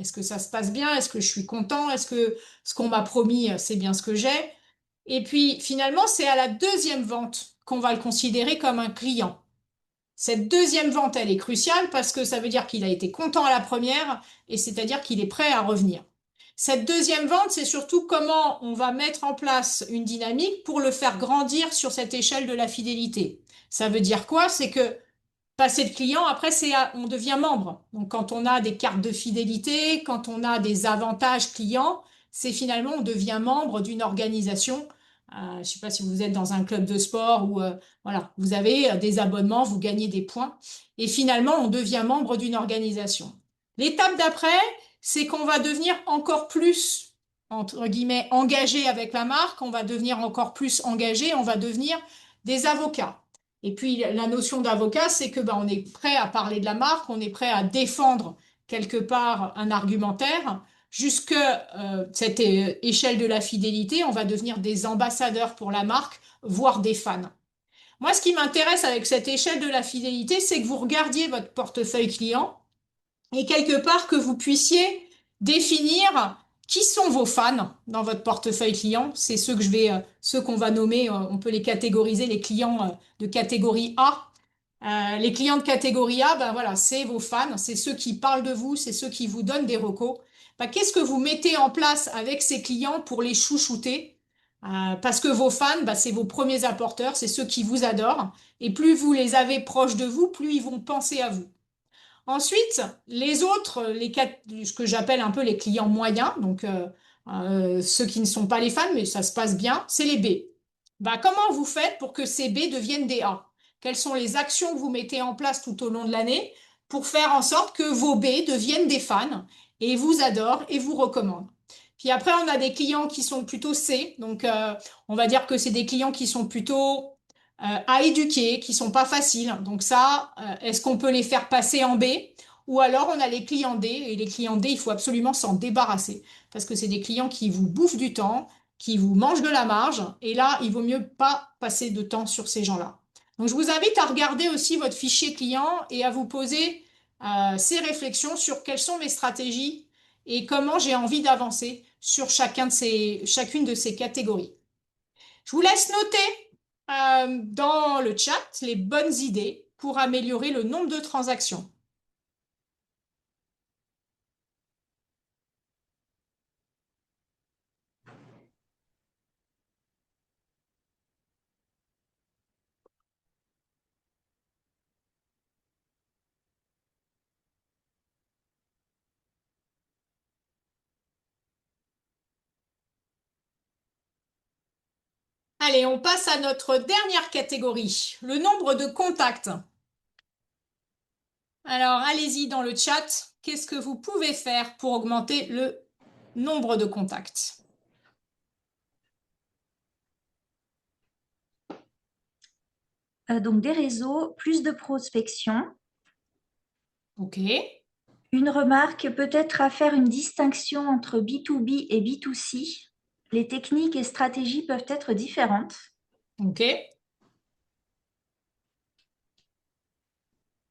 Est-ce que ça se passe bien? Est-ce que je suis content? Est-ce que ce qu'on m'a promis, c'est bien ce que j'ai? Et puis finalement, c'est à la deuxième vente qu'on va le considérer comme un client. Cette deuxième vente, elle est cruciale parce que ça veut dire qu'il a été content à la première et c'est-à-dire qu'il est prêt à revenir. Cette deuxième vente, c'est surtout comment on va mettre en place une dynamique pour le faire grandir sur cette échelle de la fidélité. Ça veut dire quoi? C'est que passer de client, après, on devient membre. Donc, quand on a des cartes de fidélité, quand on a des avantages clients, c'est finalement, on devient membre d'une organisation. Je ne sais pas si vous êtes dans un club de sport ou voilà, vous avez des abonnements, vous gagnez des points. Et finalement, on devient membre d'une organisation. L'étape d'après, c'est qu'on va devenir encore plus, entre guillemets, engagé avec la marque, on va devenir encore plus engagé, on va devenir des avocats. Et puis la notion d'avocat, c'est que on est prêt à parler de la marque, on est prêt à défendre quelque part un argumentaire. Jusque cette échelle de la fidélité, on va devenir des ambassadeurs pour la marque, voire des fans. Moi, ce qui m'intéresse avec cette échelle de la fidélité, c'est que vous regardiez votre portefeuille client et quelque part que vous puissiez définir qui sont vos fans dans votre portefeuille client. C'est ceux que ceux qu'on va nommer, on peut les catégoriser, les clients de catégorie A. Les clients de catégorie A, ben voilà, c'est vos fans, c'est ceux qui parlent de vous, c'est ceux qui vous donnent des recos. Ben, qu'est-ce que vous mettez en place avec ces clients pour les chouchouter? Parce que vos fans, ben, c'est vos premiers apporteurs, c'est ceux qui vous adorent. Et plus vous les avez proches de vous, plus ils vont penser à vous. Ensuite, les autres, ce que j'appelle un peu les clients moyens, donc ceux qui ne sont pas les fans, mais ça se passe bien, c'est les B. Bah, comment vous faites pour que ces B deviennent des A? Quelles sont les actions que vous mettez en place tout au long de l'année pour faire en sorte que vos B deviennent des fans et vous adorent et vous recommandent? Puis après, on a des clients qui sont plutôt C, donc on va dire que c'est des clients qui sont plutôt à éduquer, qui sont pas faciles. Donc ça, est-ce qu'on peut les faire passer en B? Ou alors on a les clients D, et les clients D, il faut absolument s'en débarrasser, parce que c'est des clients qui vous bouffent du temps, qui vous mangent de la marge, et là, il vaut mieux pas passer de temps sur ces gens-là. Donc je vous invite à regarder aussi votre fichier client et à vous poser ces réflexions sur quelles sont mes stratégies et comment j'ai envie d'avancer sur chacune de ces catégories. Je vous laisse noter dans le chat les bonnes idées pour améliorer le nombre de transactions. Allez, on passe à notre dernière catégorie, le nombre de contacts. Alors, allez-y dans le chat. Qu'est-ce que vous pouvez faire pour augmenter le nombre de contacts? Donc des réseaux, plus de prospection. Ok, Une remarque, peut-être à faire une distinction entre B2B et B2C. Les techniques et stratégies peuvent être différentes. ok,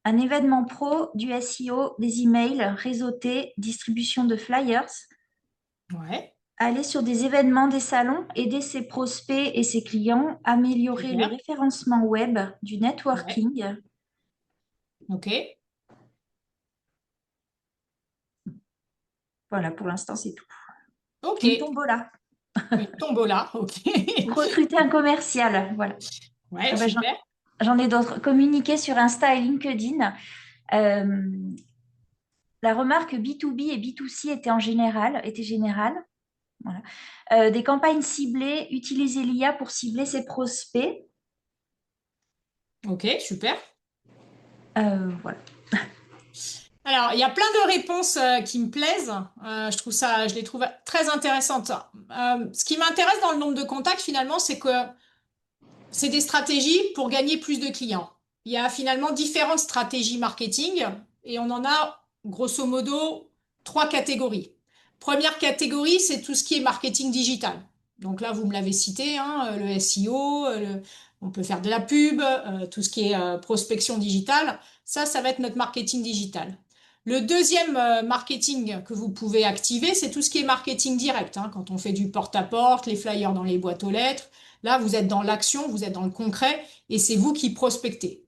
Un événement pro, du SEO, des emails, réseautés, distribution de flyers. ouais, Aller sur des événements, des salons, aider ses prospects et ses clients, améliorer le super, référencement web, du ouais, networking. ok, Voilà, pour l'instant, c'est tout. ok. Une tombola. Une tombola, ok. Recruter un commercial, voilà. Ouais, Ah ben, super. j'en ai d'autres. Communiquer sur Insta et LinkedIn. Euh, la remarque B2B et B2C était générale. Voilà. Des campagnes ciblées, utiliser l'IA pour cibler ses prospects. Ok, super. Voilà. Alors, il y a plein de réponses qui me plaisent. Je les trouve très intéressantes. Ce qui m'intéresse dans le nombre de contacts, finalement, c'est que c'est des stratégies pour gagner plus de clients. Il y a finalement différentes stratégies marketing et on en a grosso modo trois catégories. Première catégorie, c'est tout ce qui est marketing digital. Donc là, vous me l'avez cité, hein, le SEO, on peut faire de la pub, tout ce qui est prospection digitale. Ça va être notre marketing digital. Le deuxième marketing que vous pouvez activer, c'est tout ce qui est marketing direct, hein, quand on fait du porte-à-porte, les flyers dans les boîtes aux lettres. Là, vous êtes dans l'action, vous êtes dans le concret et c'est vous qui prospectez.